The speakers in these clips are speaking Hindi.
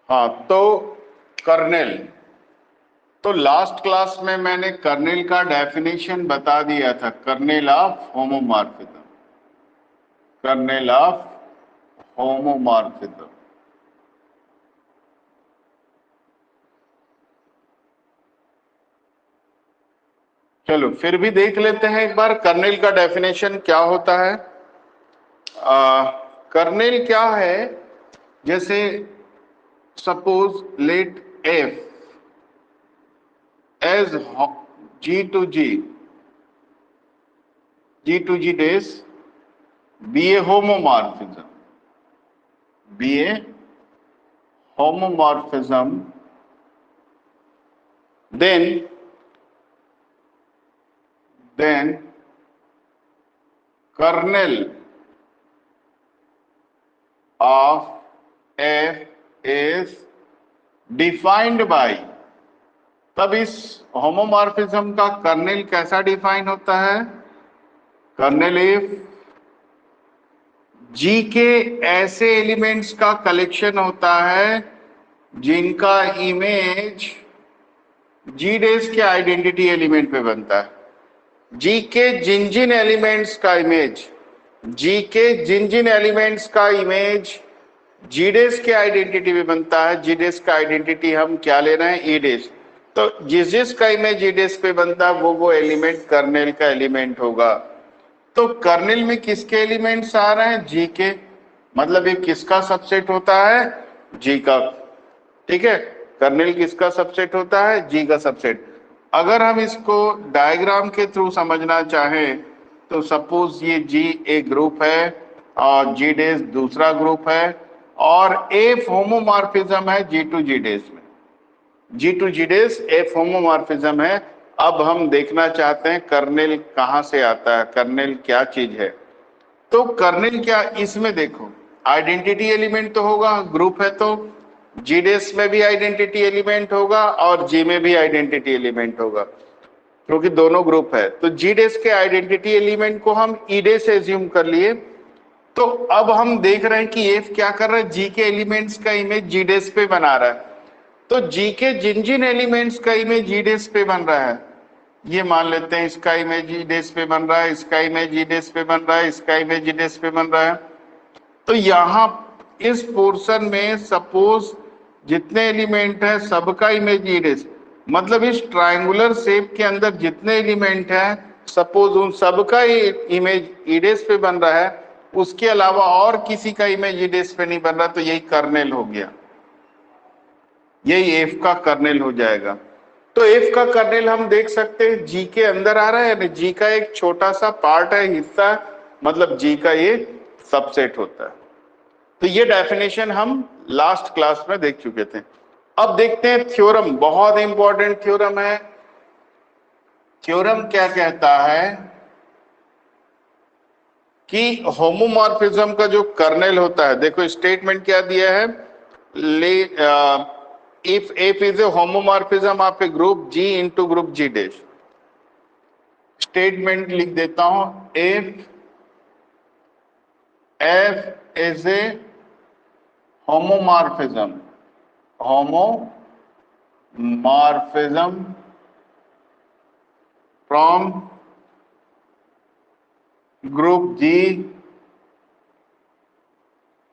हाँ, तो कर्नेल, तो लास्ट क्लास में मैंने कर्नेल का डेफिनेशन बता दिया था, kernel of homomorphism, kernel of homomorphism. चलो फिर भी देख लेते हैं एक बार कर्नेल का डेफिनेशन क्या होता है। कर्नेल क्या है, जैसे suppose let F as G to G, G to G days be a homomorphism, be a homomorphism, then kernel of F is defined by, तब इस होमोमॉर्फिज्म का कर्नेल कैसा डिफाइन होता है, कर्नेल इफ जी के ऐसे एलिमेंट्स का कलेक्शन होता है जिनका इमेज जी डेज के आइडेंटिटी एलिमेंट पे बनता है। जी के जिन जिन एलिमेंट्स का इमेज, जी के जिन जिन एलिमेंट्स का इमेज जी डेज के आइडेंटिटी पे बनता है, जी डेज का आइडेंटिटी हम क्या ले रहे हैं, ई डेज, तो जिस जिस का इमेज ई डेज पे बनता है वो एलिमेंट कर्नेल का एलिमेंट होगा। तो कर्नेल में किसके एलिमेंट्स आ रहे हैं, जी के, मतलब ये किसका सबसेट होता है, जी का। ठीक है, कर्नेल किसका सबसेट होता है, जी का सबसेट। अगर हम इसको डायग्राम के थ्रू समझना चाहें तो सपोज ये जी एक ग्रुप है और जी डेज दूसरा ग्रुप है और एफ होमोमॉर्फिज्म है जी टू जी डेज में, G to G dash f homomorphism है। अब हम देखना चाहते हैं कर्नेल कहां से आता है, कर्नेल क्या चीज है। तो कर्नेल क्या, इसमें देखो आइडेंटिटी एलिमेंट तो होगा, ग्रुप है तो जी डेस में भी आइडेंटिटी एलिमेंट होगा और जी में भी आइडेंटिटी एलिमेंट होगा, क्योंकि दोनों ग्रुप है। तो जी डेस के आइडेंटिटी एलिमेंट को हम ई डे से एज्यूम कर लिए। तो अब हम देख रहे हैं कि एफ क्या कर रहा है, जी के एलिमेंट्स का इमेज जी डेस पे बना रहा है। तो जी के जिन जिन एलिमेंट्स का इमेज जी डेस पे बन रहा है, ये मान लेते हैं इसका इमेज जी डेस पे बन रहा है, इसका इमेज जी डेस पे बन रहा है, इसका इमेज जी डेस पे बन रहा है। तो यहां इस पोर्शन में सपोज जितने एलिमेंट है सबका इमेज ई डेस, मतलब इस ट्रायंगुलर शेप के अंदर जितने एलिमेंट है सपोज उन सबका इमेज ई डेस पे बन रहा है, उसके अलावा और किसी का इमेज ई डेस पे नहीं बन रहा, तो यही कर्नेल हो गया, यही एफ का कर्नेल हो जाएगा। तो एफ का कर्नेल हम देख सकते हैं जी के अंदर आ रहा है, यानी जी का एक छोटा सा पार्ट है, हिस्सा, मतलब जी का ये सबसेट होता है। तो ये डेफिनेशन हम लास्ट क्लास में देख चुके थे। अब देखते हैं थ्योरम, बहुत इंपॉर्टेंट थ्योरम है। थ्योरम क्या कहता है कि होमोमॉर्फिज्म का जो कर्नेल होता है, देखो स्टेटमेंट क्या दिया है, let if F is a homomorphism of a group G into group G dash. Statement लिख देता हूं, इफ एफ इज ए homomorphism, homomorphism from group G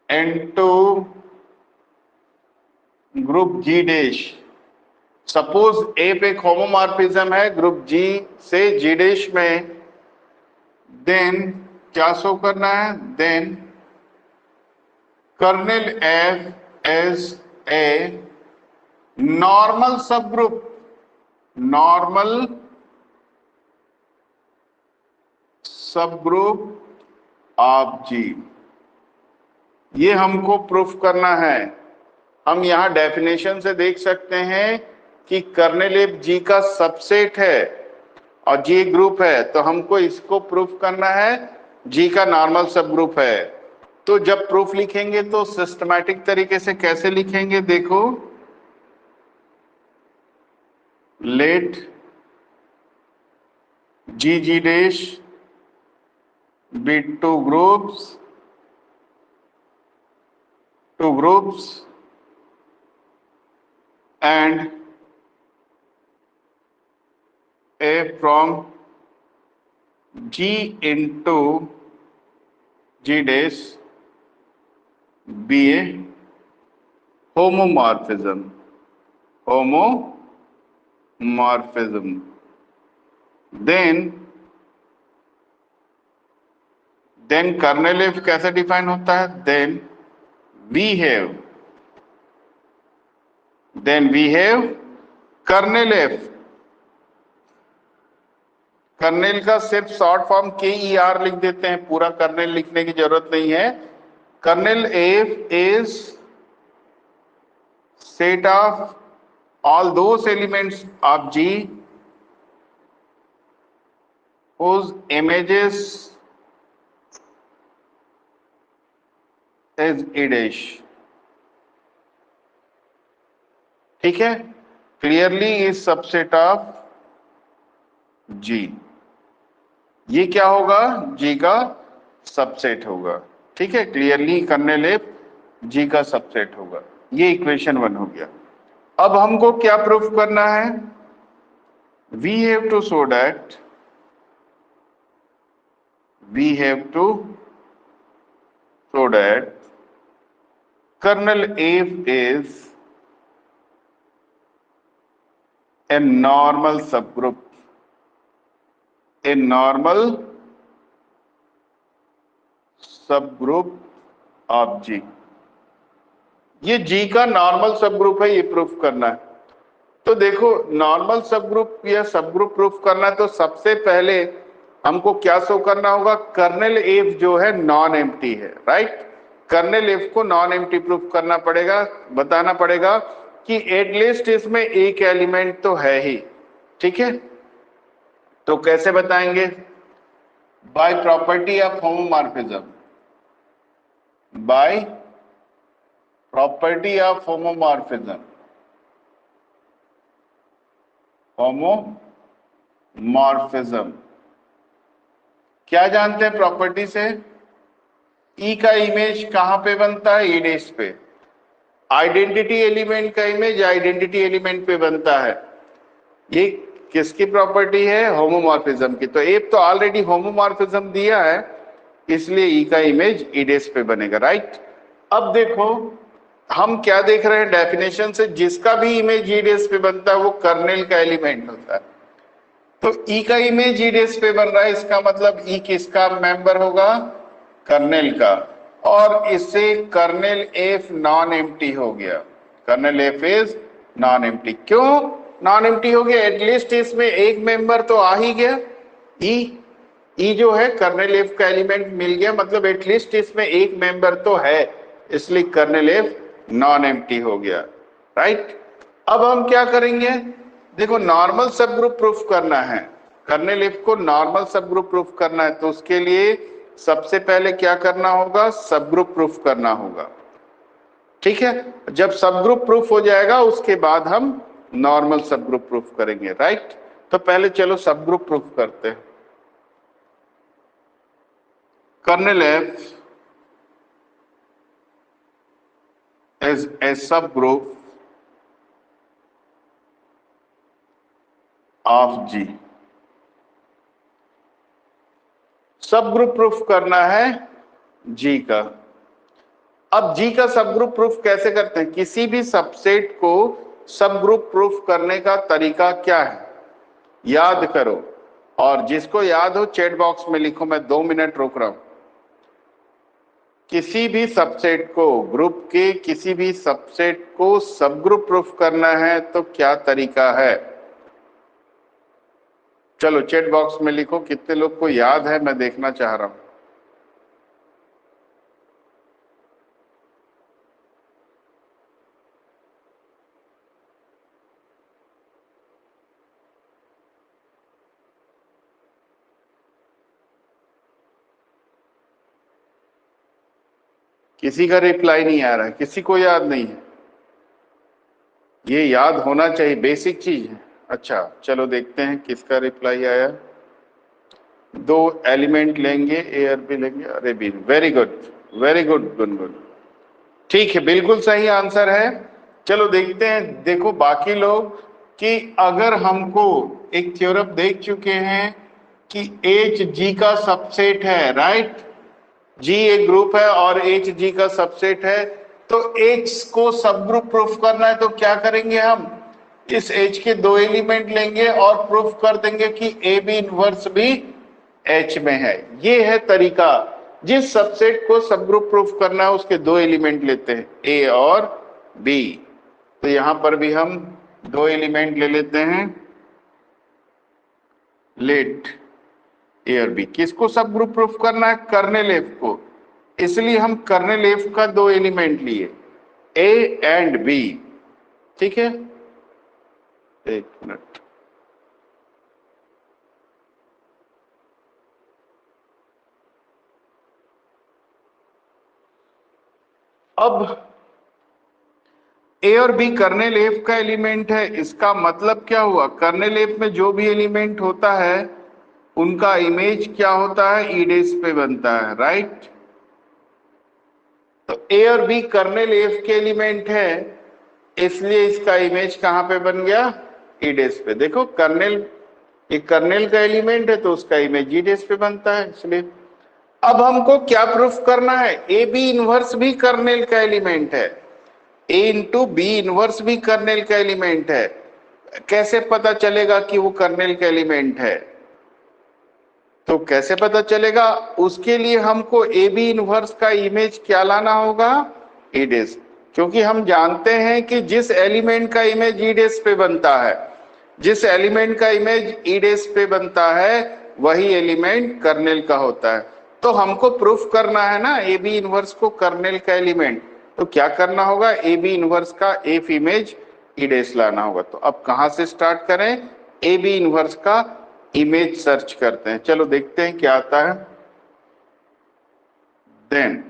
into group G dash। Suppose f एक होमोमॉर्फिज्म है ग्रुप जी से जी डैश में, देन क्या शो करना है, then kernel f as a normal subgroup, normal subgroup of G. ये हमको प्रूफ करना है। हम यहां डेफिनेशन से देख सकते हैं कि कर्नेल एफ जी का सबसेट है और जी ग्रुप है, तो हमको इसको प्रूफ करना है जी का नॉर्मल सबग्रुप है। तो जब प्रूफ लिखेंगे तो सिस्टमैटिक तरीके से कैसे लिखेंगे, देखो, let G G dash be two groups and A from G into G dash be a homomorphism. Then kernel F कैसे डिफाइन होता है? then we have kernel f. Kernel का सिर्फ शॉर्ट फॉर्म KER लिख देते हैं, पूरा कर्नेल लिखने की जरूरत नहीं है. Kernel F is set of all those elements of G whose images is E dash. ठीक है, clearly is subset of G. ये क्या होगा? G का सबसेट होगा. ठीक है, क्लियरली कर्नेल एफ G का सबसेट होगा. ये इक्वेशन 1 हो गया. अब हमको क्या प्रूफ करना है? we have to show that kernel F is a normal subgroup of G. ये G का नॉर्मल सब ग्रुप है, ये प्रूफ करना है. तो देखो, नॉर्मल सब ग्रुप या सब ग्रुप प्रूफ करना है तो सबसे पहले हमको क्या शो करना होगा? कर्नेल एफ जो है नॉन एम्प्टी है, राइट. कर्नेल एफ को नॉन एम्प्टी प्रूफ करना पड़ेगा, बताना पड़ेगा कि एटलीस्ट इसमें एक एलिमेंट तो है ही. ठीक है, तो कैसे बताएंगे? By property of homomorphism. By property of homomorphism. क्या जानते हैं प्रॉपर्टी से? ई का इमेज कहां पे बनता है? ई डैश पे. आइडेंटिटी एलिमेंट का इमेज आइडेंटिटी एलिमेंट पे बनता है. ये किसकी प्रॉपर्टी है? होमोमॉर्फिज्म की. तो एफ तो ऑलरेडी होमोमॉर्फिज्म दिया है, इसलिए ई का इमेज ई डैश पे बनेगा, राइट. अब देखो, हम क्या देख रहे हैं डेफिनेशन से? जिसका भी इमेज ई डैश पे बनता है वो कर्नेल का एलिमेंट होता है. तो ई का इमेज ई डैश पे बन रहा है, इसका मतलब ई किसका मेंबर होगा? कर्नेल का. और इससे कर्नेल एफ नॉन एम्प्टी हो गया. Kernel F is non empty. क्यों नॉन एम्प्टी हो गया? एटलीस्ट इसमें एक मेंबर तो आ ही गया. ई जो है कर्नेल एफ का एलिमेंट मिल गया, मतलब एटलीस्ट इसमें एक मेंबर तो है, इसलिए कर्नेल एफ नॉन एम्प्टी हो गया, राइट. अब हम क्या करेंगे? देखो, नॉर्मल सब ग्रुप प्रूफ करना है. कर्नेल एफ को नॉर्मल सब ग्रुप प्रूफ करना है, तो उसके लिए सबसे पहले क्या करना होगा? सब ग्रुप प्रूफ करना होगा. ठीक है, जब सब ग्रुप प्रूफ हो जाएगा उसके बाद हम नॉर्मल सब ग्रुप प्रूफ करेंगे, राइट. तो पहले चलो सब ग्रुप प्रूफ करते हैं. Kernel f is a subgroup of G. सब ग्रुप प्रूफ करना है G का. अब G का सब ग्रुप प्रूफ कैसे करते हैं? किसी भी सबसेट को सब ग्रुप प्रूफ करने का तरीका क्या है? याद करो, और जिसको याद हो चैट बॉक्स में लिखो. मैं 2 मिनट रोक रहा हूं. किसी भी सबसेट को, ग्रुप के किसी भी सबसेट को सब ग्रुप प्रूफ करना है तो क्या तरीका है? चलो चैट बॉक्स में लिखो, कितने लोग को याद है, मैं देखना चाह रहा हूं. किसी का रिप्लाई नहीं आ रहा है, किसी को याद नहीं है. ये याद होना चाहिए, बेसिक चीज है. अच्छा चलो देखते हैं किसका रिप्लाई आया. 2 एलिमेंट लेंगे, ए और बी लेंगे. अरे बी, वेरी गुड गुनगुन. ठीक है, बिल्कुल सही आंसर है. चलो देखते हैं। देखो बाकी लोग कि अगर हमको एक थ्योरम देख चुके हैं कि एच जी का सबसेट है, राइट, जी एक ग्रुप है और एच जी का सबसेट है, तो एच को सब ग्रुप प्रूफ करना है तो क्या करेंगे, हम इस एच के दो एलिमेंट लेंगे और प्रूफ कर देंगे कि ए बी इनवर्स भी एच में है। ये है तरीका। जिस सबसेट को सब ग्रुप प्रूफ करना है उसके दो एलिमेंट लेते हैं, ए और बी। तो यहां पर भी हम दो एलिमेंट ले लेते हैं, लेट ए और बी। किसको सब ग्रुप प्रूफ करना है, कर्नेल एफ को, इसलिए हम कर्नेल एफ का दो एलिमेंट लिए, ए एंड बी। ठीक है, एक मिनट। अब ए और बी कर्नेल एफ का एलिमेंट है, इसका मतलब क्या हुआ, कर्नेल एफ में जो भी एलिमेंट होता है उनका इमेज क्या होता है, ई डेस पे बनता है, राइट। तो ए और बी कर्नेल एफ के एलिमेंट है, इसलिए इसका इमेज कहां पे बन गया, ई डेस पे। देखो कर्नेल, ये कर्नेल का एलिमेंट है तो उसका इमेज ई डेस पे बनता है, इसलिए। अब हमको क्या प्रूफ करना है, ए बी इनवर्स भी कर्नेल का एलिमेंट है, ए इंटू बी इनवर्स भी कर्नेल का एलिमेंट है। कैसे पता चलेगा कि वो कर्नेल का एलिमेंट है, तो कैसे पता चलेगा, उसके लिए हमको ए बी इनवर्स का इमेज क्या लाना होगा, ई डेस। क्योंकि हम जानते हैं कि जिस एलिमेंट का इमेज ई डेस पे बनता है, जिस एलिमेंट का इमेज ई डेस पे बनता है वही एलिमेंट कर्नेल का होता है। तो हमको प्रूफ करना है ना ए बी इनवर्स को कर्नेल का एलिमेंट, तो क्या करना होगा, ए बी इनवर्स का एफ इमेज ई डेस लाना होगा। तो अब कहां से स्टार्ट करें, ए बी इनवर्स का इमेज सर्च करते हैं। चलो देखते हैं क्या आता है। Then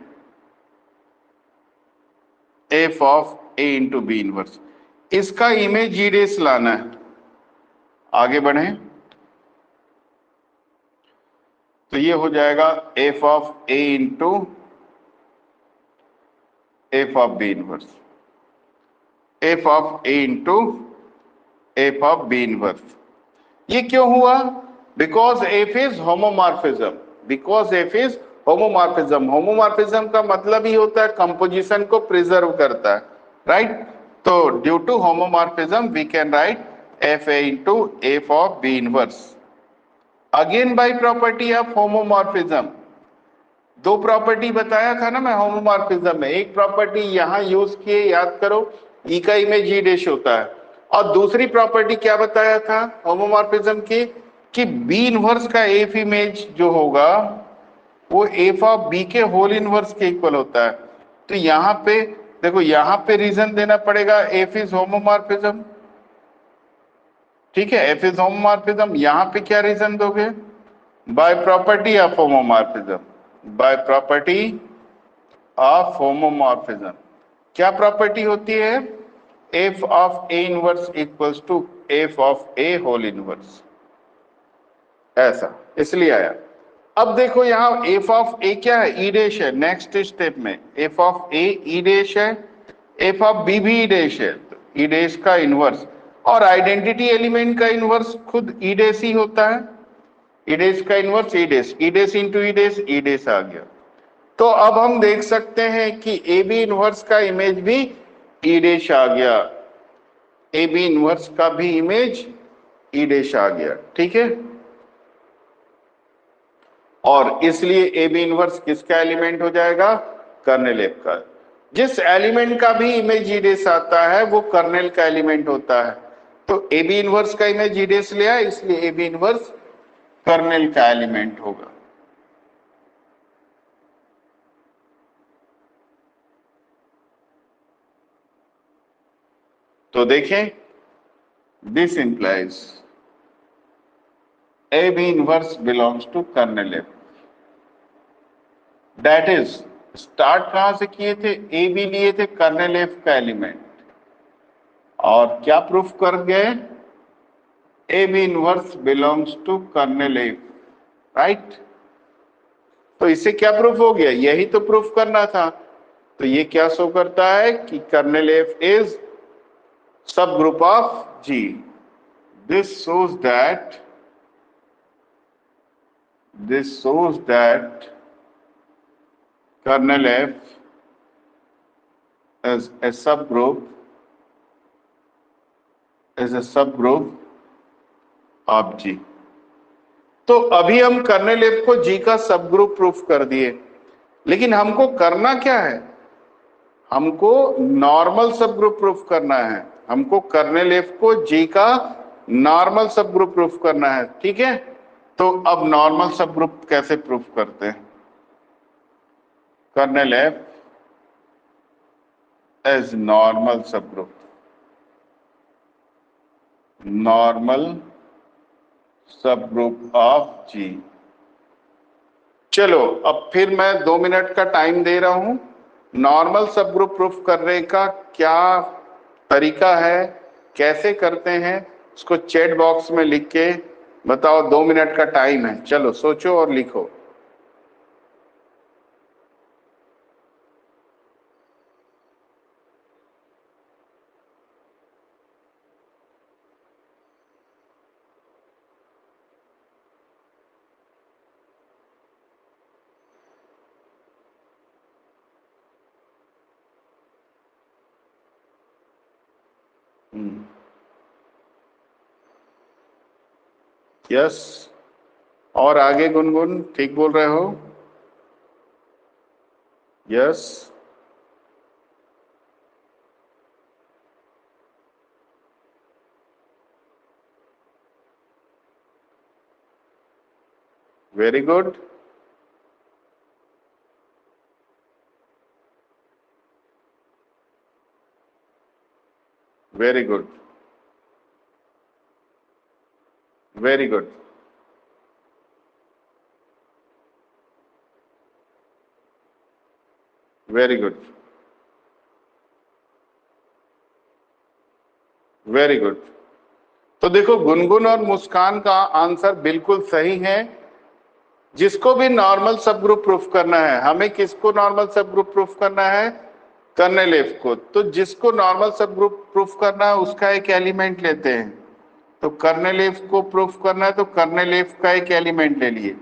f of a into b inverse, इसका इमेज ई डेस लाना है। आगे बढ़े तो ये हो जाएगा f of a into f of b inverse, f of a into f of b inverse. ये क्यों हुआ, because f is homomorphism, because f is homomorphism. Homomorphism का मतलब ही होता है कंपोजिशन को प्रिजर्व करता है, राइट। तो due to homomorphism we can write f a into f of b inverse. Again by property of homomorphism, दो प्रॉपर्टी बताया था ना मैं होमोमॉर्फिज्म में, एक प्रॉपर्टी यहां यूज किए, याद करो, ई का इमेज ई डैश होता है, और दूसरी प्रॉपर्टी क्या बताया था होमोमॉर्फिज्म की, कि बी इनवर्स का एफ इमेज जो होगा वो एफ ऑफ बी के होल इनवर्स के इक्वल होता है। तो यहाँ पे देखो, यहाँ पे रीजन देना पड़ेगा एफ इज होमोमॉर्फिज्म, ठीक है, एफ इज होमोमॉर्फिज्म। यहाँ पे क्या रीजन दोगे, by property of homomorphism, by property of homomorphism. क्या प्रॉपर्टी होती है, f of a inverse equals to f of a whole inverse, ऐसा इसलिए आया। अब देखो यहाँ एफ ऑफ ए क्या है, ई डैश है, नेक्स्ट स्टेप में f of a e dash है, एफ ऑफ बी भी ई डैश है, ई डैश का इनवर्स, और आइडेंटिटी एलिमेंट का इनवर्स खुद ई डैश ही होता है, ई डैश का inverse e dash, e dash into e dash आ गया। तो अब हम देख सकते हैं कि ए बी इनवर्स का इमेज भी ई डैश आ गया, ए बी इनवर्स का भी इमेज ई डैश आ गया, ठीक है। और इसलिए ए बी इनवर्स किसका एलिमेंट हो जाएगा, कर्नेल एफ का। जिस एलिमेंट का भी इमेज ई डैश आता है वो कर्नेल का एलिमेंट होता है। तो ए बी इनवर्स का इमेज ई डैश लिया, इसलिए ए बी इनवर्स कर्नेल का एलिमेंट होगा। तो देखें, this implies a b inverse belongs to kernel f. That is, start कहां से किए थे, ए बी लिए थे कर्नेल एफ का एलिमेंट, और क्या प्रूफ कर गए, a b inverse belongs to kernel f, right. तो इससे क्या प्रूफ हो गया, यही तो प्रूफ करना था। तो ये क्या शो करता है कि kernel F is subgroup of G. This shows that kernel F is a subgroup of G. तो अभी हम कर्नेल एफ को जी का सब ग्रुप प्रूफ कर दिए, लेकिन हमको करना क्या है? हमको नॉर्मल सब ग्रुप प्रूफ करना है। हमको कर्नेल एफ को जी का नॉर्मल सब ग्रुप प्रूफ करना है, ठीक है? तो अब नॉर्मल सब ग्रुप कैसे प्रूफ करते हैं? कर्नेल एफ एज नॉर्मल सब ग्रुप, नॉर्मल सब ग्रुप ऑफ जी। चलो अब फिर मैं 2 मिनट का टाइम दे रहा हूं। नॉर्मल सब ग्रुप प्रूफ करने का क्या तरीका है, कैसे करते हैं, उसको चैट बॉक्स में लिख के बताओ। 2 मिनट का टाइम है, चलो सोचो और लिखो। यस, और आगे गुनगुन ठीक बोल रहे हो? Yes, very good. Very good, very good. Very good, very good. तो देखो गुनगुन और मुस्कान का आंसर बिल्कुल सही है। जिसको भी नॉर्मल सब ग्रुप प्रूफ करना है, हमें किसको नॉर्मल सब ग्रुप प्रूफ करना है? कर्नेल एफ को। तो जिसको नॉर्मल सब ग्रुप प्रूफ करना है उसका एक एलिमेंट लेते हैं। तो कर्नेल एफ को प्रूफ करना है तो कर्नेल एफ का एक एलिमेंट ले लिए।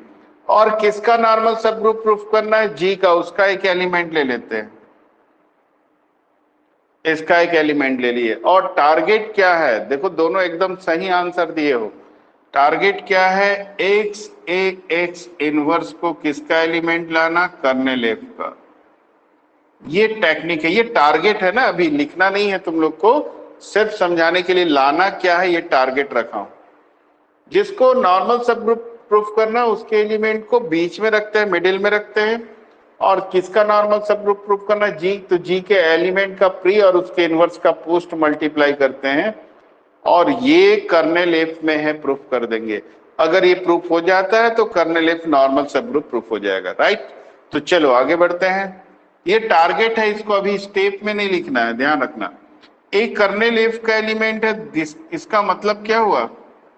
और किसका नॉर्मल सब ग्रुप प्रूफ करना है? जी का, उसका एक एलिमेंट ले लेते हैं। इसका एक एलिमेंट ले लिए। और टारगेट क्या है? देखो दोनों एकदम सही आंसर दिए हो। टारगेट क्या है? एक्स ए एक्स इनवर्स को किसका एलिमेंट लाना? कर्नेल एफ का। ये टेक्निक है, ये टारगेट है ना, अभी लिखना नहीं है तुम लोग को, सिर्फ समझाने के लिए। लाना क्या है ये टारगेट रखा हूं। जिसको नॉर्मल सब ग्रुप प्रूफ करना उसके एलिमेंट को बीच में रखते हैं, मिडिल में रखते हैं। और किसका नॉर्मल सब ग्रुप प्रूफ करना? जी। तो जी के एलिमेंट का प्री और उसके इनवर्स का पोस्ट मल्टीप्लाई करते हैं और ये कर्नेल एफ में है, प्रूफ कर देंगे। अगर ये प्रूफ हो जाता है तो kernel f normal subgroup proof हो जाएगा, राइट? तो चलो आगे बढ़ते हैं। ये टारगेट है, इसको अभी स्टेप में नहीं लिखना है, ध्यान रखना। एक कर्नेल एफ का एलिमेंट है, इसका मतलब क्या हुआ?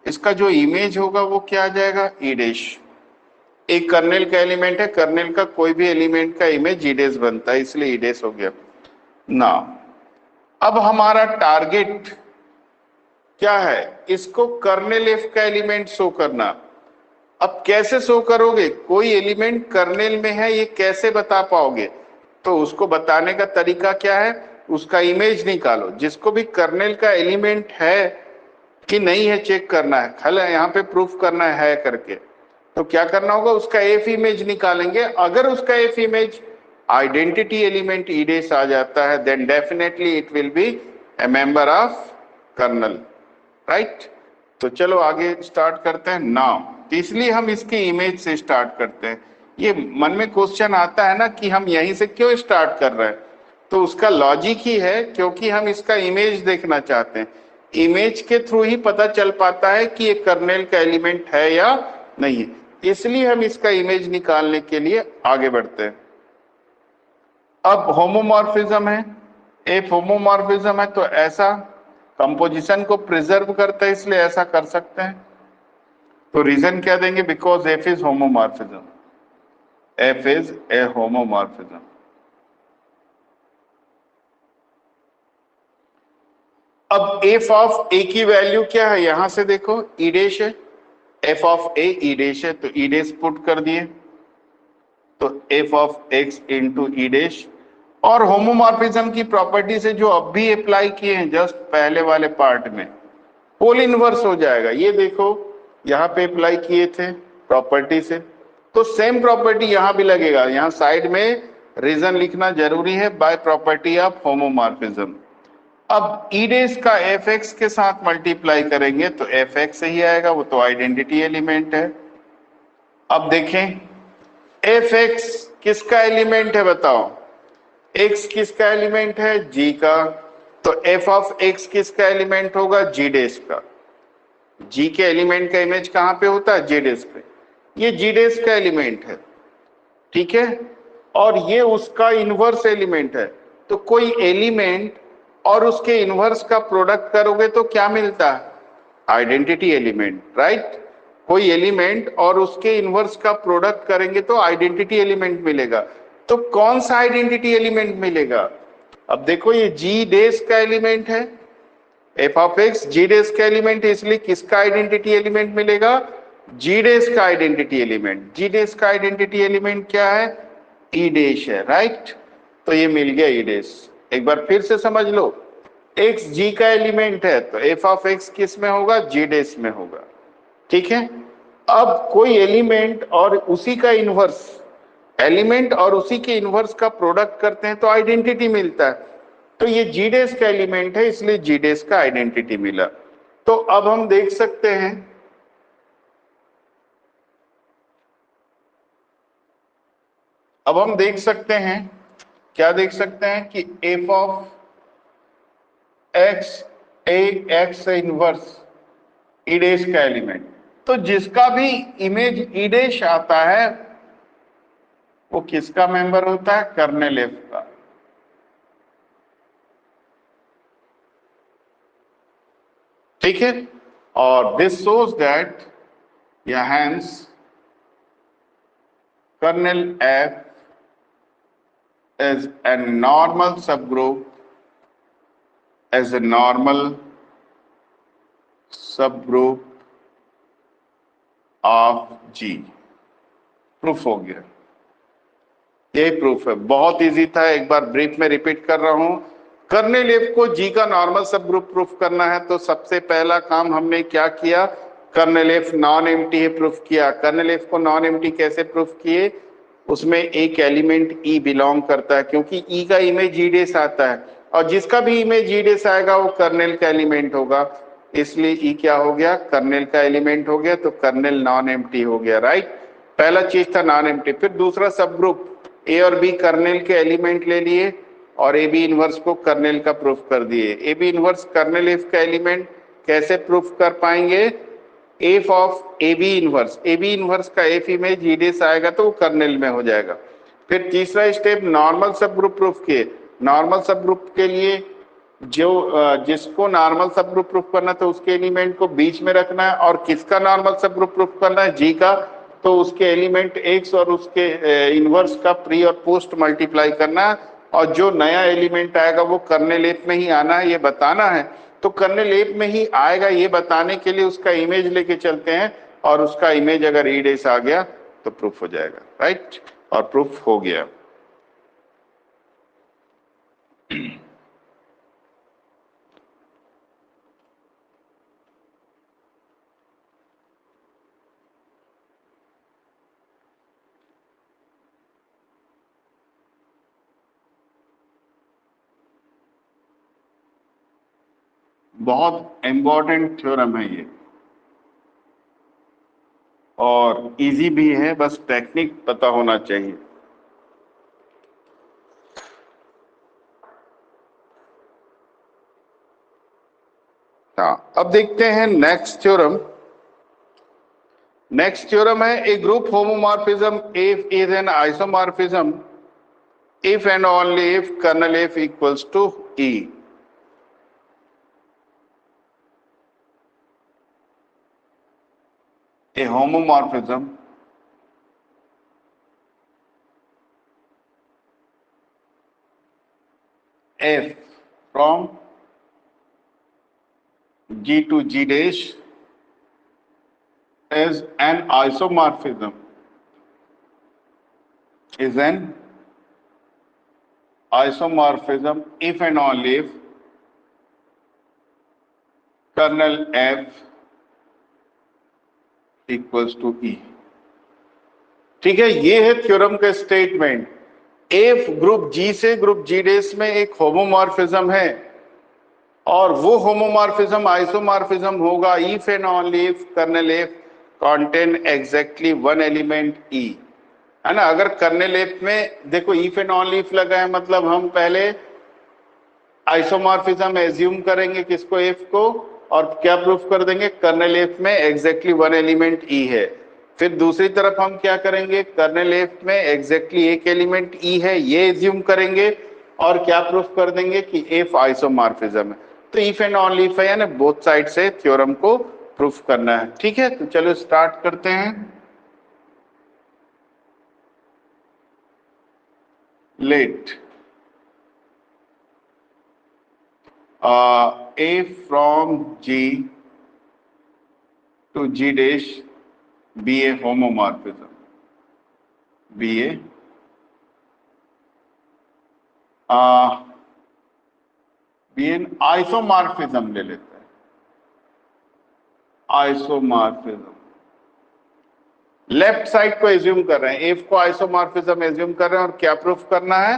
इसका जो इमेज होगा वो क्या आ जाएगा? ई डैश। एक कर्नेल का एलिमेंट है, कर्नेल का कोई भी एलिमेंट का इमेज ई डैश बनता है, इसलिए ई डैश हो गया ना। अब हमारा टारगेट क्या है? इसको कर्नेल एफ का एलिमेंट शो करना। अब कैसे शो करोगे? कोई एलिमेंट कर्नेल में है ये कैसे बता पाओगे? तो उसको बताने का तरीका क्या है? उसका इमेज निकालो। जिसको भी कर्नेल का एलिमेंट है कि नहीं है चेक करना है, खाली यहाँ पे प्रूफ करना है करके। तो क्या करना होगा? उसका एफ इमेज निकालेंगे। अगर उसका f image identity element e dash आ जाता है then definitely it will be a member of kernel, right? तो चलो आगे स्टार्ट करते हैं नाउ। तो इसलिए हम इसकी इमेज से स्टार्ट करते हैं। ये मन में क्वेश्चन आता है ना कि हम यहीं से क्यों स्टार्ट कर रहे हैं? तो उसका लॉजिक ही है क्योंकि हम इसका इमेज देखना चाहते हैं। इमेज के थ्रू ही पता चल पाता है कि ये कर्नेल का एलिमेंट है या नहीं है, इसलिए हम इसका इमेज निकालने के लिए आगे बढ़ते हैं। अब होमोमॉर्फिज्म है, एफ होमोमॉर्फिज्म है तो ऐसा कंपोजिशन को प्रिजर्व करता है, इसलिए ऐसा कर सकते हैं। तो रीजन क्या देंगे? Because f is homomorphism, F is a homomorphism. अब एफ ऑफ ए की वैल्यू क्या है, यहां से देखो ई डैश है, f of a e dash है, तो ई डैश पुट कर दिए, तो F of x into e dash. और होमोमॉर्फिज्म की प्रॉपर्टी से जो अब भी अप्लाई किए हैं जस्ट पहले वाले पार्ट में, पोल इनवर्स हो जाएगा। ये देखो यहाँ पे अप्लाई किए थे प्रॉपर्टी से, तो सेम प्रॉपर्टी यहां भी लगेगा। यहां साइड में रीजन लिखना जरूरी है, बाय प्रॉपर्टी ऑफ होमोमॉर्फिज्म। अब ई डेस का एफ एक्स के साथ मल्टीप्लाई करेंगे तो एफ एक्स ही आएगा, वो तो आइडेंटिटी एलिमेंट है। अब देखें एफ एक्स किसका एलिमेंट है बताओ, एक्स किसका एलिमेंट है, जी का, तो एफ ऑफ एक्स किसका एलिमेंट होगा, जी डेस का। जी के एलिमेंट का इमेज कहां पे होता है, जी डेस पे, ये जी डेस का एलिमेंट है, ठीक है, और ये उसका इनवर्स एलिमेंट है। तो कोई एलिमेंट और उसके इनवर्स का प्रोडक्ट करोगे तो क्या मिलता है, आइडेंटिटी एलिमेंट, राइट। कोई एलिमेंट और उसके इनवर्स का प्रोडक्ट करेंगे तो आइडेंटिटी एलिमेंट मिलेगा। तो कौन सा आइडेंटिटी एलिमेंट मिलेगा, अब देखो ये जी डेस का एलिमेंट है, एफ ऑफ एक्स जी डेस का एलिमेंट है, इसलिए किसका आइडेंटिटी एलिमेंट मिलेगा, जी डेस का आइडेंटिटी एलिमेंट। जी डेस का आइडेंटिटी एलिमेंट क्या है, ई डेश है, राइट। तो ये मिल गया ई डेश। एक बार फिर से समझ लो, एक्स जी का एलिमेंट है तो एफ ऑफ एक्स किस में होगा, जी डेश में होगा, ठीक है। अब कोई एलिमेंट और उसी का इनवर्स, एलिमेंट और उसी के इनवर्स का प्रोडक्ट करते हैं तो आइडेंटिटी मिलता है। तो ये जी डेस का एलिमेंट है, इसलिए जी डेस का आइडेंटिटी मिला। तो अब हम देख सकते हैं, अब हम देख सकते हैं, क्या देख सकते हैं कि f of x A x inverse e dash का एलिमेंट, तो जिसका भी इमेज ई डैश आता है वो किसका मेंबर होता है, कर्नेल एफ का। ठीक है, और दिस शोज दैट या hence kernel f is a normal subgroup, as a normal subgroup of G। Proof हो गया, ये प्रूफ है, बहुत इजी था। एक बार ब्रीफ में रिपीट कर रहा हूं, कर्नेल एफ को जी का नॉर्मल सब ग्रुप प्रूफ करना है तो सबसे पहला काम हमने क्या किया, कर्नेल एफ नॉन एम्प्टी है प्रूफ किया। कर्नेल एफ को नॉन एम्प्टी कैसे प्रूफ किए, उसमें एक एलिमेंट ई बिलोंग करता है, क्योंकि ई का इमेज ई डेस आता है और जिसका भी इमेज ई डेस आएगा वो कर्नेल का एलिमेंट होगा, इसलिए ई क्या हो गया, कर्नेल का एलिमेंट हो गया, तो कर्नेल नॉन एम्प्टी हो गया, राइट। पहला चीज था नॉन एम्प्टी। फिर दूसरा सब ग्रुप ए और बी कर्नेल के एलिमेंट ले लिए और ए बी इनवर्स को कर्नेल का प्रूफ कर दिए। A b inverse kernel f का एलिमेंट कैसे प्रूफ कर पाएंगे, f of a b inverse, a b inverse का एफ इमेज ई डेस आएगा तो वो कर्नेल में हो जाएगा। फिर तीसरा step normal subgroup proof किए। नॉर्मल सब ग्रुप के लिए जो जिसको नॉर्मल सब ग्रुप प्रूफ करना था उसके एलिमेंट को बीच में रखना है, और किसका नॉर्मल सब ग्रुप प्रूफ करना है, जी का, तो उसके एलिमेंट एक्स और उसके इनवर्स का प्री और पोस्ट मल्टीप्लाई करना है, और जो नया एलिमेंट आएगा वो कर्नेल एफ में ही आना है ये बताना है। तो कर्नेल एफ में ही आएगा ये बताने के लिए उसका इमेज लेके चलते हैं, और उसका इमेज अगर ई डेस आ गया तो प्रूफ हो जाएगा, राइट। और प्रूफ हो गया। बहुत इंपॉर्टेंट थ्योरम है ये, और इजी भी है, बस टेक्निक पता होना चाहिए। हाँ, अब देखते हैं नेक्स्ट थ्योरम। नेक्स्ट थ्योरम है a group homomorphism if is an isomorphism if and only if kernel f equals to E। A homomorphism f from G to G dash is an isomorphism, is an isomorphism if and only if kernel F equals to E। ठीक है, ये है थ्योरम का स्टेटमेंट। एफ ग्रुप जी से ग्रुप जी डेस में एक होमोमॉर्फिज्म है और वो होमोमॉर्फिज्म आइसोमॉर्फिज्म होगा if and only if kernel f contain exactly one element e, है ना। अगर कर्नेल एफ में देखो इफ एंड ओनली इफ लगा है, मतलब हम पहले आइसोमॉर्फिज्म एज्यूम करेंगे किसको, एफ को, और क्या प्रूफ कर देंगे, कर्नेल एफ में एग्जैक्टली वन एलिमेंट ई है। फिर दूसरी तरफ हम क्या करेंगे, कर्नेल एफ में एग्जैक्टली एक एलिमेंट ई है ये एज्यूम करेंगे और क्या प्रूफ कर देंगे कि एफ आइसोमॉर्फिज्म है। तो इफ एंड ओनली इफ है, यानी बोथ साइड से थ्योरम को प्रूफ करना है। ठीक है, तो चलो स्टार्ट करते हैं। Let A from G to G dash be a homomorphism, be an isomorphism ले लेते हैं, आइसोमॉर्फिज्म। लेफ्ट साइड को एज्यूम कर रहे हैं, एफ को आइसोमॉर्फिज्म एज्यूम कर रहे हैं और क्या प्रूफ करना है,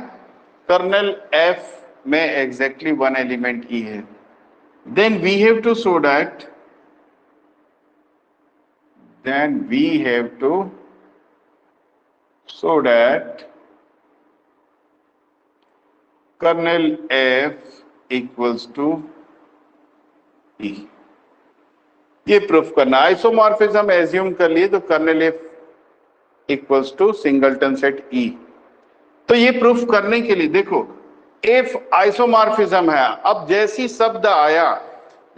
कर्नेल एफ में एग्जैक्टली वन एलिमेंट ई है। Then we have to show that, kernel f equals to e. ये प्रूफ करना, आइसोमॉर्फिज्म एज्यूम कर लिए तो kernel f equals to singleton set e. तो ये प्रूफ करने के लिए देखो एफ आइसोमॉर्फिज्म है। अब जैसी शब्द आया,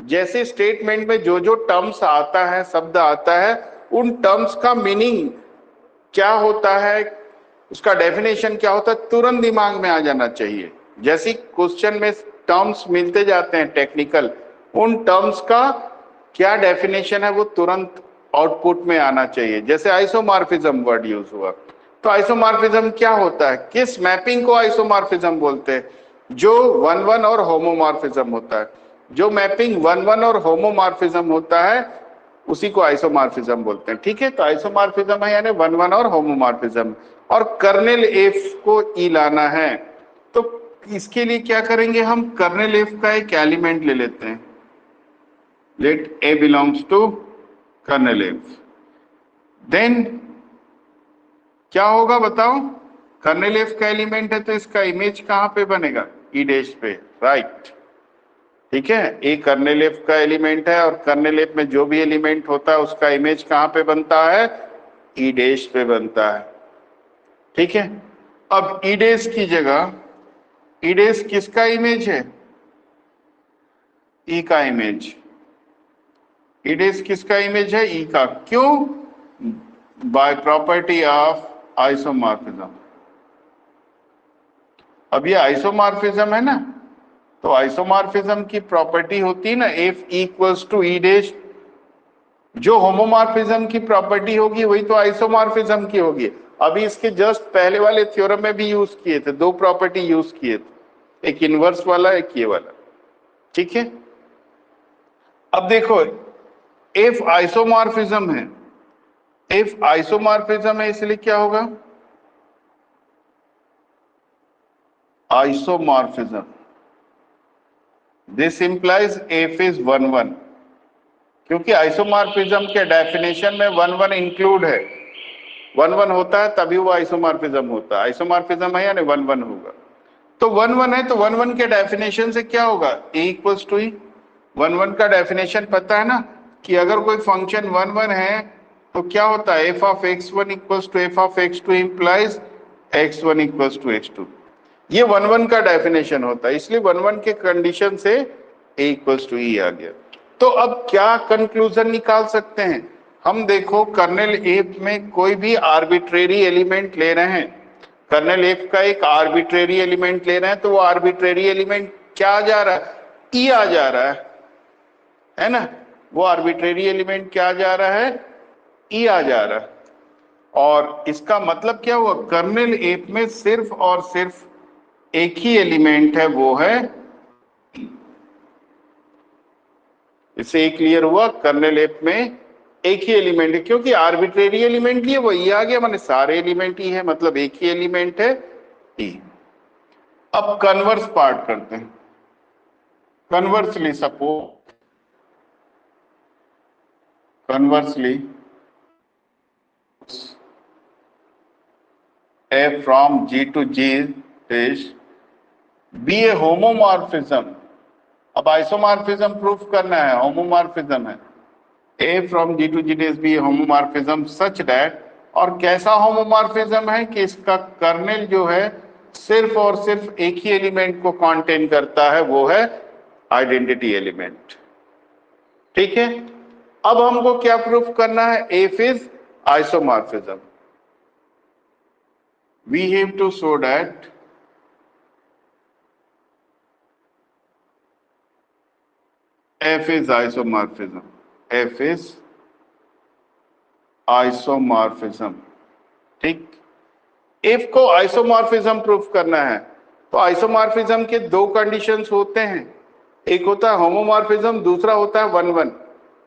जैसे स्टेटमेंट में जो जो टर्म्स आता है, शब्द आता है, उन टर्म्स का मीनिंग क्या होता है, उसका डेफिनेशन क्या होता है, तुरंत दिमाग में आ जाना चाहिए। जैसे क्वेश्चन में टर्म्स मिलते जाते हैं टेक्निकल, उन टर्म्स का क्या डेफिनेशन है वो तुरंत आउटपुट में आना चाहिए। जैसे आइसोमॉर्फिज्म वर्ड यूज हुआ, तो आइसोमॉर्फिज्म क्या होता है, किस मैपिंग को आइसोमॉर्फिज्म बोलते हैं, जो 1-1 और होमोमॉर्फिज्म होता है। जो मैपिंग 1-1 और होमोमॉर्फिज्म होता है उसी को आइसोमॉर्फिज्म बोलते हैं। ठीक है, तो आइसोमॉर्फिज्म है यानी 1-1 और होमोमॉर्फिज्म, और कर्नेल एफ को ई लाना है। तो इसके लिए क्या करेंगे, हम कर्नेल एफ का एक एलिमेंट ले लेते हैं। Let a belongs to kernel f. Then क्या होगा बताओ, कर्नेल एफ का एलिमेंट है तो इसका इमेज कहां पे बनेगा, ई डैश पे, राइट। ठीक है, ए कर्नेल एफ का एलिमेंट है और कर्नेल एफ में जो भी एलिमेंट होता है उसका इमेज कहां पे बनता है, ई डैश पे बनता है। ठीक है, अब ई डैश की जगह, ई डैश किसका इमेज है, ई का इमेज। ई डैश किसका इमेज है, ई का। क्यों, बाय प्रॉपर्टी ऑफ आइसोमॉर्फिज्म। अब ये आइसोमॉर्फिज्म है ना, तो आइसोमॉर्फिज्म की प्रॉपर्टी होती है ना f equals to e dash. जो होमोमॉर्फिज्म की प्रॉपर्टी होगी वही तो आइसोमॉर्फिज्म की होगी। अभी इसके जस्ट पहले वाले थ्योरम में भी यूज किए थे, दो प्रॉपर्टी यूज किए थे, एक इनवर्स वाला एक ये वाला। ठीक है, अब देखो एफ आइसोमॉर्फिज्म है, एफ आइसोमॉर्फिज्म है इसलिए क्या होगा, isomorphism, this implies F is 1-1, क्योंकि आइसोमॉर्फिज्म के डेफिनेशन में 1-1 इंक्लूड है। 1-1 होता है तभी वो आइसोमॉर्फिज्म होता है। आइसोमॉर्फिज्म है यानी 1-1 होगा। तो 1-1 है तो 1-1 के डेफिनेशन से क्या होगा, ए इक्वल्स टू ई। 1-1 का डेफिनेशन पता है ना कि अगर कोई फंक्शन 1-1 है तो क्या होता है, f of x1 equals to f of x2 implies x1 equals to x2। ये 1-1 का डेफिनेशन होता है, इसलिए 1-1 के कंडीशन से a इक्वल्स टू ई आ गया। तो अब क्या कंक्लूजन निकाल सकते हैं हम, देखो कर्नेल एफ में कोई भी आर्बिट्रेरी एलिमेंट ले रहे हैं, कर्नेल एफ का एक आर्बिट्रेरी एलिमेंट ले रहे हैं, तो वो आर्बिट्रेरी एलिमेंट क्या आ जा रहा है, ई आ जा रहा है ना, वो आर्बिट्रेरी एलिमेंट क्या जा रहा है, ई आ जा रहा है। और इसका मतलब क्या हुआ, कर्नेल एफ में सिर्फ और सिर्फ एक ही एलिमेंट है, वो है, इससे एक क्लियर हुआ, कर्नेल एफ में एक ही एलिमेंट है, क्योंकि आर्बिट्रेरी एलिमेंट लिए वही आ गया, माने सारे एलिमेंट ही है, मतलब एक ही एलिमेंट है ई। अब कन्वर्स पार्ट करते हैं। Conversely suppose, conversely A from G to G is be a homomorphism। अब आइसोमॉर्फिज्म प्रूफ करना है, होमोमॉर्फिज्म है। A from G to G dash be a homomorphism such that, और कैसा होमोमॉर्फिज्म है कि इसका कर्नेल जो है सिर्फ और सिर्फ एक ही एलिमेंट को कॉन्टेन करता है, वो है आइडेंटिटी एलिमेंट। ठीक है, अब हमको क्या प्रूफ करना है, F is isomorphism। We have to show that F is isomorphism। F is isomorphism। ठीक, F को आइसोमॉर्फिज्म प्रूफ करना है, तो आइसोमॉर्फिज्म के दो कंडीशंस होते हैं, एक होता है होमोमॉर्फिज्म, दूसरा होता है 1-1।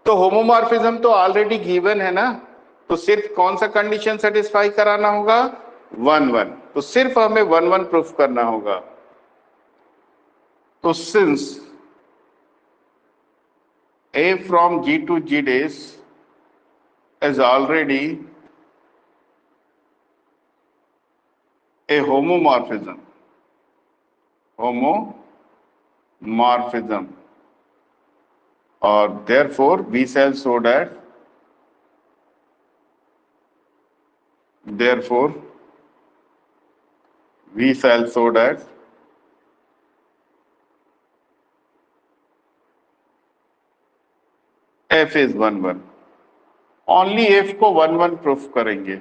तो होमोमॉर्फिज्म तो ऑलरेडी गिवन है ना, तो सिर्फ कौन सा कंडीशन सेटिस्फाई कराना होगा, 1-1। तो सिर्फ हमें 1-1 प्रूफ करना होगा। तो since A from G to G dash is already a homomorphism, or therefore we shall show that, therefore we shall show that F is 1-1। Only F को 1-1 प्रूफ करेंगे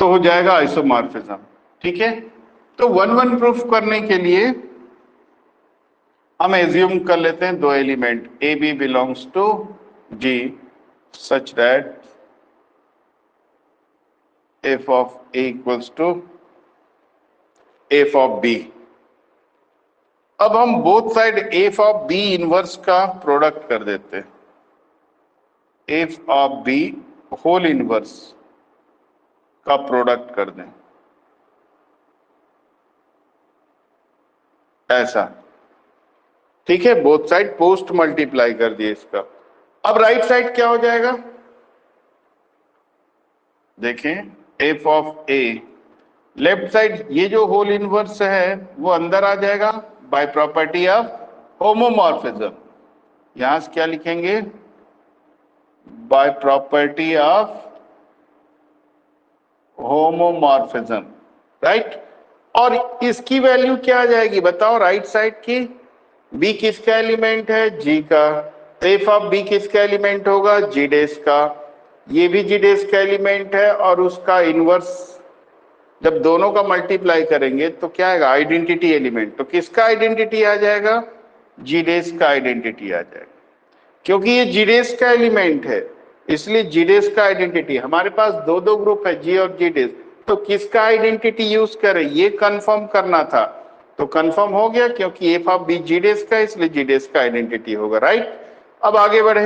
तो हो जाएगा आइसोमॉर्फिज्म। ठीक है, तो 1-1 प्रूफ करने के लिए हम एज्यूम कर लेते हैं दो element, a b belongs to G such that f of a equals to f of b. अब हम both side f of b inverse का प्रोडक्ट कर देते हैं, f of b whole inverse का प्रोडक्ट कर दें, ऐसा। ठीक है, बोथ साइड पोस्ट मल्टीप्लाई कर दिए इसका। अब राइट साइड क्या हो जाएगा, देखें, f of A, left side ये जो होल इनवर्स है वो अंदर आ जाएगा बाय प्रॉपर्टी ऑफ होमोमॉर्फिज्म। यहां से क्या लिखेंगे, by property of homomorphism, right. और इसकी वैल्यू क्या आ जाएगी बताओ, राइट साइड की, बी किसका एलिमेंट है, जी का, एफ ऑफ बी किसका एलिमेंट होगा, जी डेस का, ये भी जी डेस का एलिमेंट है, और उसका इनवर्स जब दोनों का मल्टीप्लाई करेंगे तो क्या आएगा, आइडेंटिटी एलिमेंट। तो किसका आइडेंटिटी आ जाएगा, जी डेस का आइडेंटिटी आ जाएगा, क्योंकि ये जी डेस का एलिमेंट है इसलिए जी डेस का आइडेंटिटी। हमारे पास दो दो ग्रुप है, जी और जी डेस, तो किसका आइडेंटिटी यूज करें ये कंफर्म करना था, तो कंफर्म हो गया, क्योंकि एफ ऑफ बी जी डेस का इसलिए जी डेस का आइडेंटिटी होगा, राइट। अब आगे बढ़े,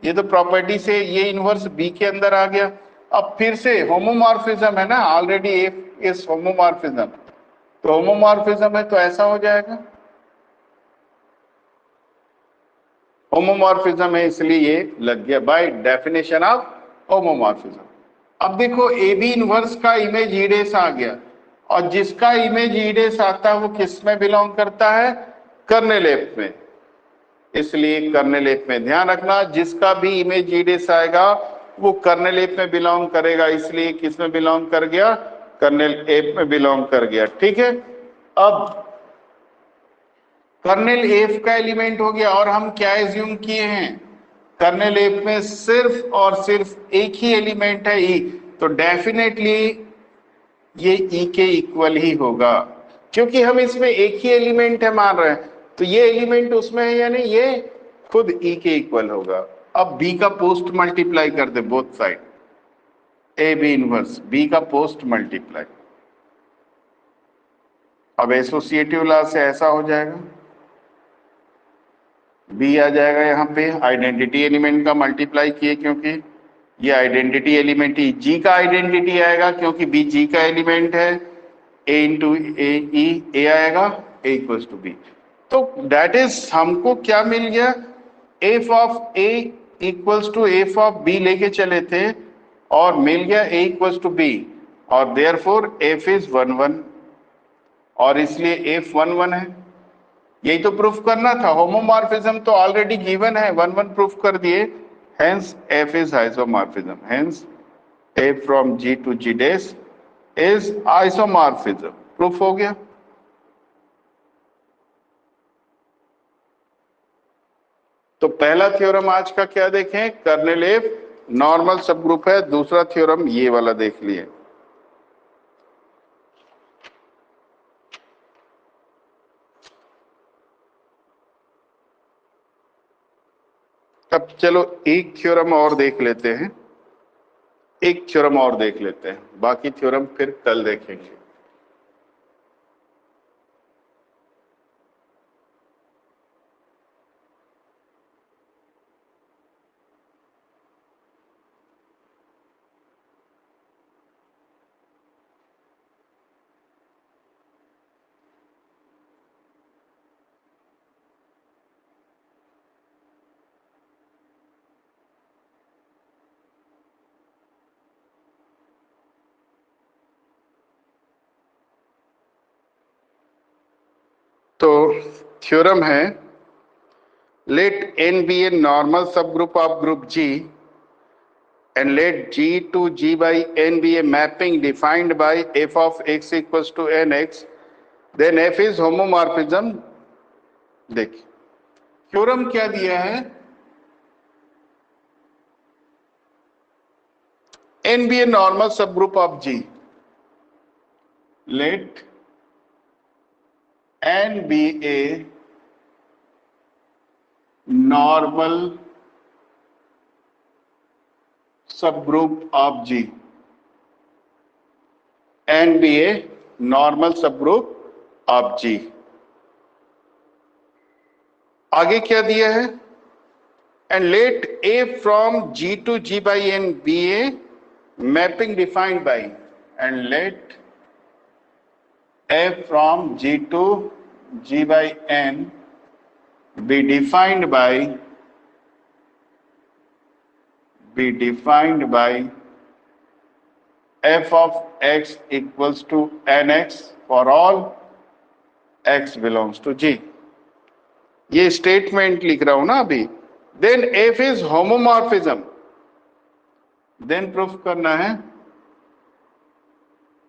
ये तो प्रॉपर्टी से ये इनवर्स बी के अंदर आ गया। अब फिर से होमोमॉर्फिज्म है ना, ऑलरेडी एफ इज होमोमॉर्फिज्म, तो होमोमॉर्फिज्म है तो ऐसा हो जाएगा, होमोमॉर्फिज्म है इसलिए ये लग गया बाय डेफिनेशन ऑफ होमोमॉर्फिज्म। अब देखो ए बी इनवर्स का इमेज ई डेस आ गया, और जिसका इमेज ई डेस आता है वो किस में बिलोंग करता है, कर्नेल एफ में, इसलिए कर्नेल एफ में ध्यान रखना, जिसका भी इमेज ई डेस आएगा वो कर्नेल एफ में बिलोंग करेगा, इसलिए किस में बिलोंग कर गया, कर्नेल एफ में बिलोंग कर गया। ठीक है, अब कर्नेल एफ का एलिमेंट हो गया, और हम क्या एज्यूम किए हैं, कर्नेल एफ में सिर्फ और सिर्फ एक ही एलिमेंट है ई, तो डेफिनेटली ये ई के इक्वल ही होगा, क्योंकि हम इसमें एक ही एलिमेंट है मान रहे हैं, तो ये एलिमेंट उसमें है या नहीं, ये खुद ई के इक्वल होगा। अब बी का पोस्ट मल्टीप्लाई कर दे both side, a b inverse, b का पोस्ट मल्टीप्लाई। अब एसोसिएटिव लॉ से ऐसा हो जाएगा, बी आ जाएगा यहाँ पे, आइडेंटिटी एलिमेंट का मल्टीप्लाई किए क्योंकि ये आइडेंटिटी एलिमेंट ही, जी का आइडेंटिटी आएगा क्योंकि बी जी का एलिमेंट है, ए इंटू ए ई, ए आएगा, ए इक्वल्स टू बी। तो दैट इज हमको क्या मिल गया, f of a equals to f of b लेके चले थे और मिल गया ए इक्वल्स टू बी, और देयरफॉर एफ इज 1 1, और इसलिए एफ 1 1 है। यही तो प्रूफ करना था, होमोमॉर्फिज्म तो ऑलरेडी गिवन है, 1 1 प्रूफ कर दिए, hence f is isomorphism, hence f from G to G dash is isomorphism, proof हो गया। तो पहला थ्योरम आज का क्या देखें, kernel f normal subgroup है। दूसरा थ्योरम ये वाला देख लिए। अब चलो एक थ्योरम और देख लेते हैं, एक थ्योरम और देख लेते हैं, बाकी थ्योरम फिर कल देखेंगे। तो थ्योरम है, late n be a normal subgroup of group G and let G to G by n be a mapping defined by f of x equals to nx, then f is homomorphism। देखिए थ्योरम क्या दिया है, n be a normal subgroup of G, let n be a normal subgroup of G, n be a normal subgroup of G। आगे क्या दिया है, and let A from G to G by n be a mapping defined by, and let F from G to G by n be defined by f of x equals to nx for all x belongs to G। ये स्टेटमेंट लिख रहा हूं ना अभी। Then f is homomorphism, then proof करना है,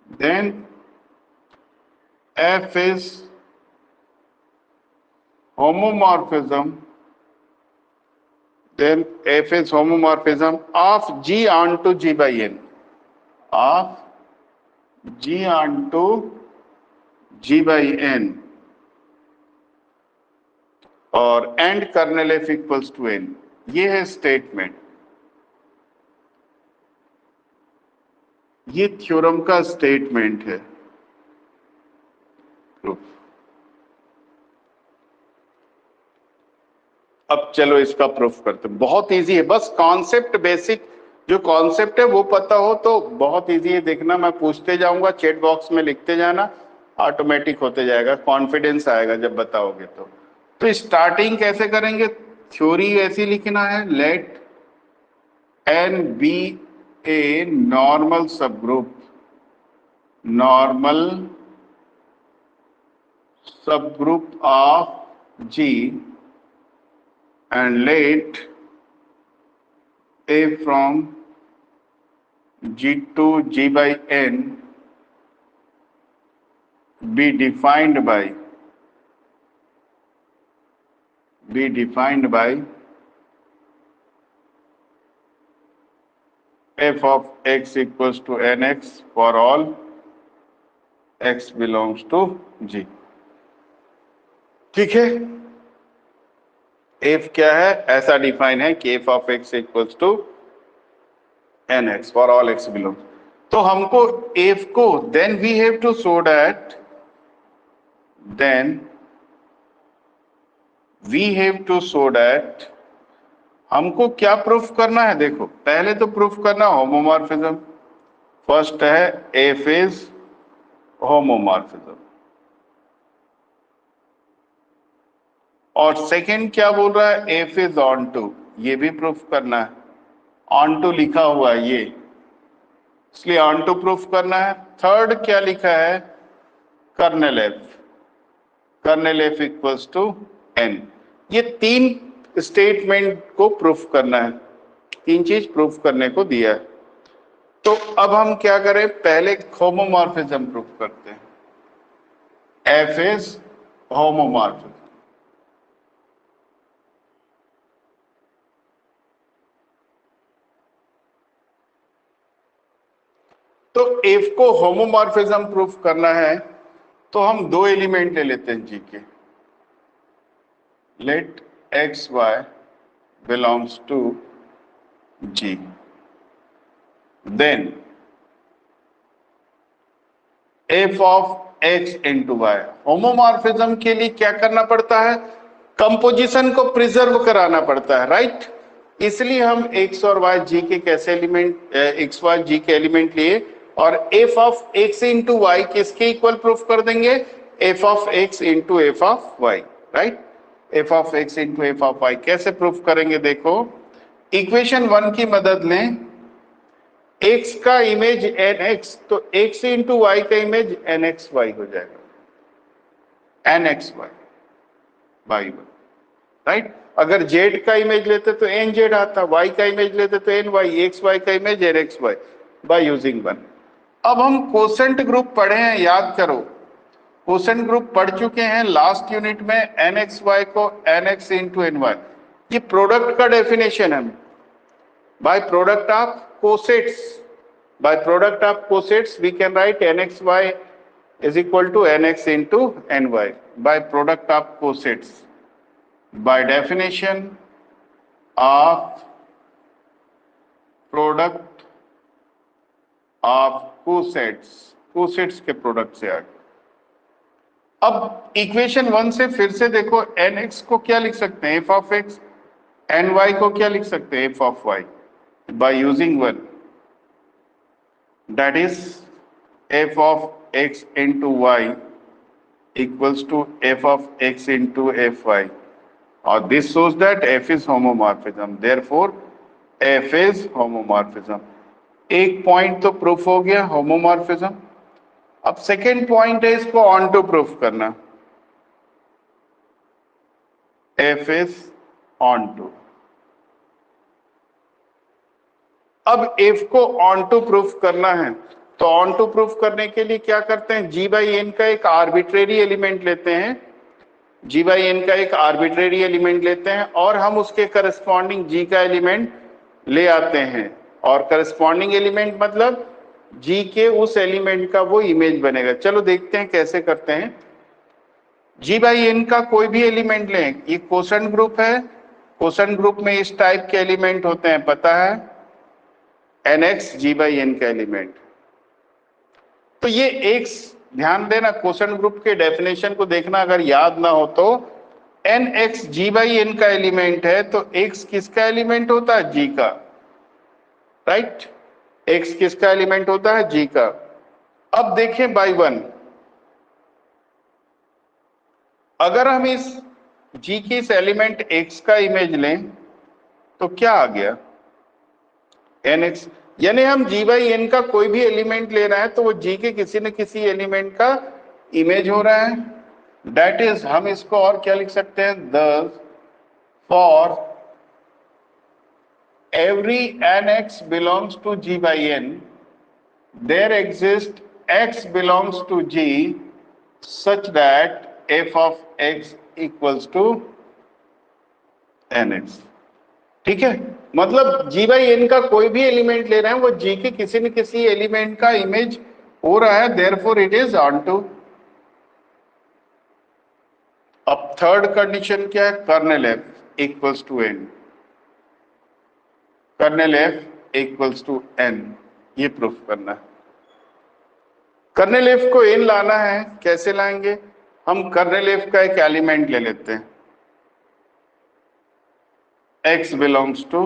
then f is homomorphism, then f is homomorphism of G onto G by n, of G onto G by n, और and kernel f equals to n। ये है स्टेटमेंट, ये थ्योरम का स्टेटमेंट है। अब चलो इसका प्रूफ करते हैं, बहुत इजी है, बस कॉन्सेप्ट बेसिक जो कॉन्सेप्ट है वो पता हो तो बहुत इजी है। देखना मैं पूछते जाऊंगा, चैट बॉक्स में लिखते जाना, ऑटोमेटिक होते जाएगा, कॉन्फिडेंस आएगा जब बताओगे। तो स्टार्टिंग कैसे करेंगे, थ्योरी ऐसी लिखना है, let n be a normal subgroup, normal subgroup of G and let A from G to G by n be defined by f of x equals to nx for all x belongs to G। ठीक है, एफ क्या है, ऐसा डिफाइन है कि f of x equals to n x for all x belong. तो हमको एफ को then we have to show that, then we have to show that, हमको क्या प्रूफ करना है? देखो पहले तो प्रूफ करना होमोमॉर्फिज्म। फर्स्ट है एफ इज होमोमॉर्फिज्म, और सेकंड क्या बोल रहा है, एफ इज ऑन टू, ये भी प्रूफ करना है। ऑन टू लिखा हुआ है ये, इसलिए ऑन टू प्रूफ करना है। थर्ड क्या लिखा है, kernel f, kernel f equals to n. ये तीन स्टेटमेंट को प्रूफ करना है, तीन चीज प्रूफ करने को दिया है। तो अब हम क्या करें, पहले होमोमॉर्फिज्म प्रूफ करते हैं। एफ इज होमोमॉर्फिज्म, तो एफ को होमोमॉर्फिज्म प्रूफ करना है तो हम दो एलिमेंट ले लेते हैं जी के। Let x y belongs to G, then f of x into y. Homomorphism के लिए क्या करना पड़ता है, कंपोजिशन को प्रिजर्व कराना पड़ता है, राइट। इसलिए हम एक्स और वाई जी के कैसे एलिमेंट, एक्स वाई जी के एलिमेंट लिए, और f of x into y किसके इक्वल प्रूफ कर देंगे, f of x into f of y, right. F of x into f of y कैसे प्रूफ करेंगे, देखो इक्वेशन 1 की मदद लें। x का इमेज एन एक्स, तो x इंटू वाई का इमेज एन एक्स वाई हो जाएगा, n x y by one, right. अगर z का इमेज लेते तो एन जेड आता, y का इमेज लेते तो एन वाई, एक्स वाई का image n x y by using one. अब हम कोसेंट ग्रुप पढ़े हैं, याद करो कोसेंट ग्रुप पढ़ चुके हैं लास्ट यूनिट में। एन एक्स वाई को n x into n y, ये प्रोडक्ट का डेफिनेशन है। By product of cosets, by product of cosets we can write nxy is equal to nx into ny by product of cosets, by definition of product of cosets, cosets के प्रोडक्ट से आगे। अब इक्वेशन 1 से फिर से देखो, nx को क्या लिख सकते हैं, f of x, ny को क्या लिख सकते हैं, f of y, by using one, that is f of x into y equals to f of x into fy, or this shows that f is homomorphism, therefore f is homomorphism। एक पॉइंट तो प्रूफ हो गया होमोमॉर्फिज्म। अब सेकेंड पॉइंट है इसको ऑन टू प्रूफ करना, f is ऑन टू। अब f को ऑन टू प्रूफ करना है, तो ऑन टू प्रूफ करने के लिए क्या करते हैं, g बाई एन का एक आर्बिट्रेरी एलिमेंट लेते हैं, g बाई एन का एक आर्बिट्रेरी एलिमेंट लेते हैं और हम उसके करस्पॉन्डिंग g का एलिमेंट ले आते हैं, और करस्पॉन्डिंग एलिमेंट मतलब g के उस एलिमेंट का वो इमेज बनेगा। चलो देखते हैं कैसे करते हैं। g बाई एन का कोई भी एलिमेंट लें, ये कोसेंट ग्रुप है, कोसेंट ग्रुप में इस टाइप के एलिमेंट होते हैं, पता है, nx g बाई एन का एलिमेंट। तो ये x, ध्यान देना कोसेंट ग्रुप के डेफिनेशन को देखना, अगर याद ना हो तो nx g बाई एन का एलिमेंट है, तो x किसका एलिमेंट होता है, g का, राइट। x किसका एलिमेंट होता है, g का। अब देखें बाई वन, अगर हम इस g की इस एलिमेंट x का इमेज लें तो क्या आ गया, nx, यानी हम g बाई एन का कोई भी एलिमेंट ले रहे हैं तो वो g के किसी न किसी एलिमेंट का इमेज हो रहा है। डेट इज, हम इसको और क्या लिख सकते हैं, thus for every nx belongs to g by n there exists x belongs to g such that f of x equals to nx। ठीक है, मतलब g बाई एन का कोई भी एलिमेंट ले रहे हैं वो g के किसी न किसी एलिमेंट का इमेज हो रहा है, देयरफॉर इट इज ऑन टू। अब थर्ड कंडीशन क्या है, kernel f. Equals to n, kernel f equals to n, ये प्रूफ करना है। कर्नेल एफ को एन लाना है, कैसे लाएंगे? हम कर्नेल एफ का एक एलिमेंट ले लेते हैं, x belongs to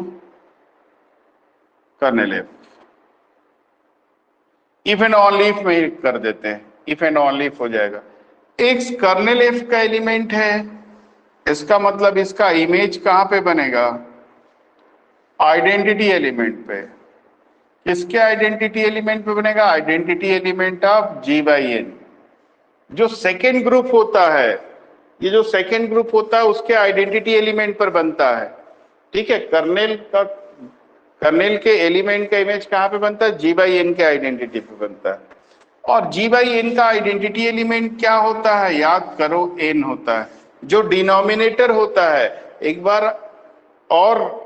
kernel f, if and only if में कर देते हैं, इफ एंड ओनली इफ हो जाएगा। x कर्नेल एफ का एलिमेंट है, इसका मतलब इसका इमेज कहां पे बनेगा? आइडेंटिटी एलिमेंट पे। किसके आइडेंटिटी एलिमेंट पे बनेगा? Identity element of G by n. जो सेकेंड ग्रुप होता है, ये जो सेकेंड ग्रुप होता है उसके आइडेंटिटी एलिमेंट पर बनता है, ठीक है। कर्नेल के एलिमेंट का इमेज कहां पे बनता है? जी बाई एन के आइडेंटिटी पे बनता है। और जी बाई एन का आइडेंटिटी एलिमेंट क्या होता है? याद करो, एन होता है। जो डिनोमिनेटर होता है, एक बार और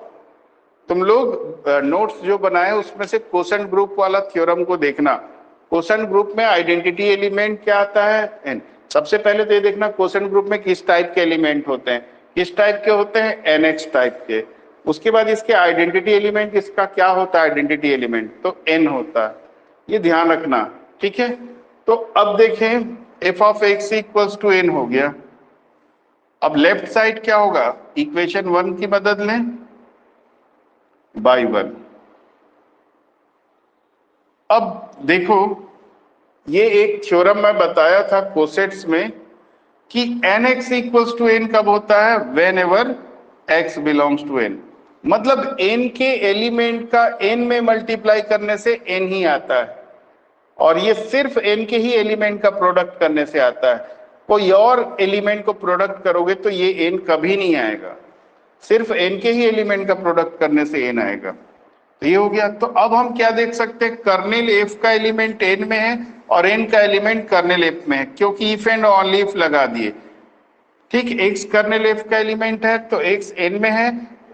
तुम लोग नोट्स जो बनाए उसमें से कोसेंट ग्रुप वाला थ्योरम को देखना। कोसेंट ग्रुप में आइडेंटिटी एलिमेंट क्या आता है? एन। सबसे पहले तो ये देखना कोसेंट ग्रुप में किस टाइप के एलिमेंट होते हैं। किस टाइप के होते हैं? एनएक्स टाइप के। उसके बाद इसके आइडेंटिटी एलिमेंट इसका क्या होता है? आइडेंटिटी एलिमेंट तो एन होता है, ये ध्यान रखना, ठीक है। तो अब देखें, f of x equals to n हो गया। अब लेफ्ट साइड क्या होगा? इक्वेशन 1 की मदद लें, बाई 1। अब देखो, ये एक थ्योरम मैं बताया था कोसेट्स में कि nx इक्वल्स टू एन कब होता है? Whenever x belongs to n. मतलब n के एलिमेंट का n में मल्टीप्लाई करने से n ही आता है, और ये सिर्फ n के ही एलिमेंट का प्रोडक्ट करने से आता है। कोई और एलिमेंट को प्रोडक्ट करोगे तो ये n कभी नहीं आएगा, सिर्फ n के ही एलिमेंट का प्रोडक्ट करने से n आएगा। तो ये हो गया। तो अब हम क्या देख सकते हैं? कर्नेल एफ का एलिमेंट n में है और n का एलिमेंट कर्नेल एफ में है, क्योंकि इफ एंड ओनली इफ लगा दिए, ठीक। x कर्नेल एफ का एलिमेंट है तो x n में है,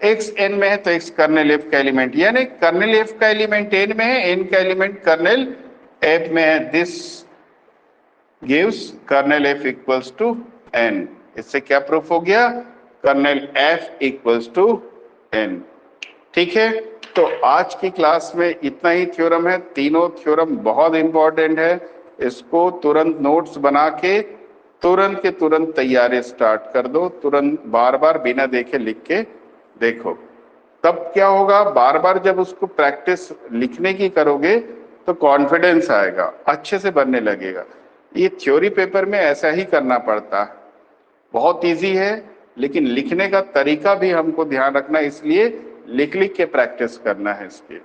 x n में है तो x कर्नेल एफ का एलिमेंट, यानी कर्नेल एफ का एलिमेंट n में है, n का एलिमेंट कर्नेल एफ में है। This gives kernel f equals to n। इससे क्या प्रूफ हो गया? Kernel f equals to n, ठीक है। तो आज की क्लास में इतना ही थ्योरम है। तीनों थ्योरम बहुत इंपॉर्टेंट है, इसको तुरंत नोट्स बना के तुरंत के तुरंत तैयारी स्टार्ट कर दो। तुरंत बार बार बिना देखे लिख के देखो, तब क्या होगा? बार बार जब उसको प्रैक्टिस लिखने की करोगे तो कॉन्फिडेंस आएगा, अच्छे से बनने लगेगा। ये थ्योरी पेपर में ऐसा ही करना पड़ता है, बहुत इजी है, लेकिन लिखने का तरीका भी हमको ध्यान रखना, इसलिए लिख लिख के प्रैक्टिस करना है इसकी।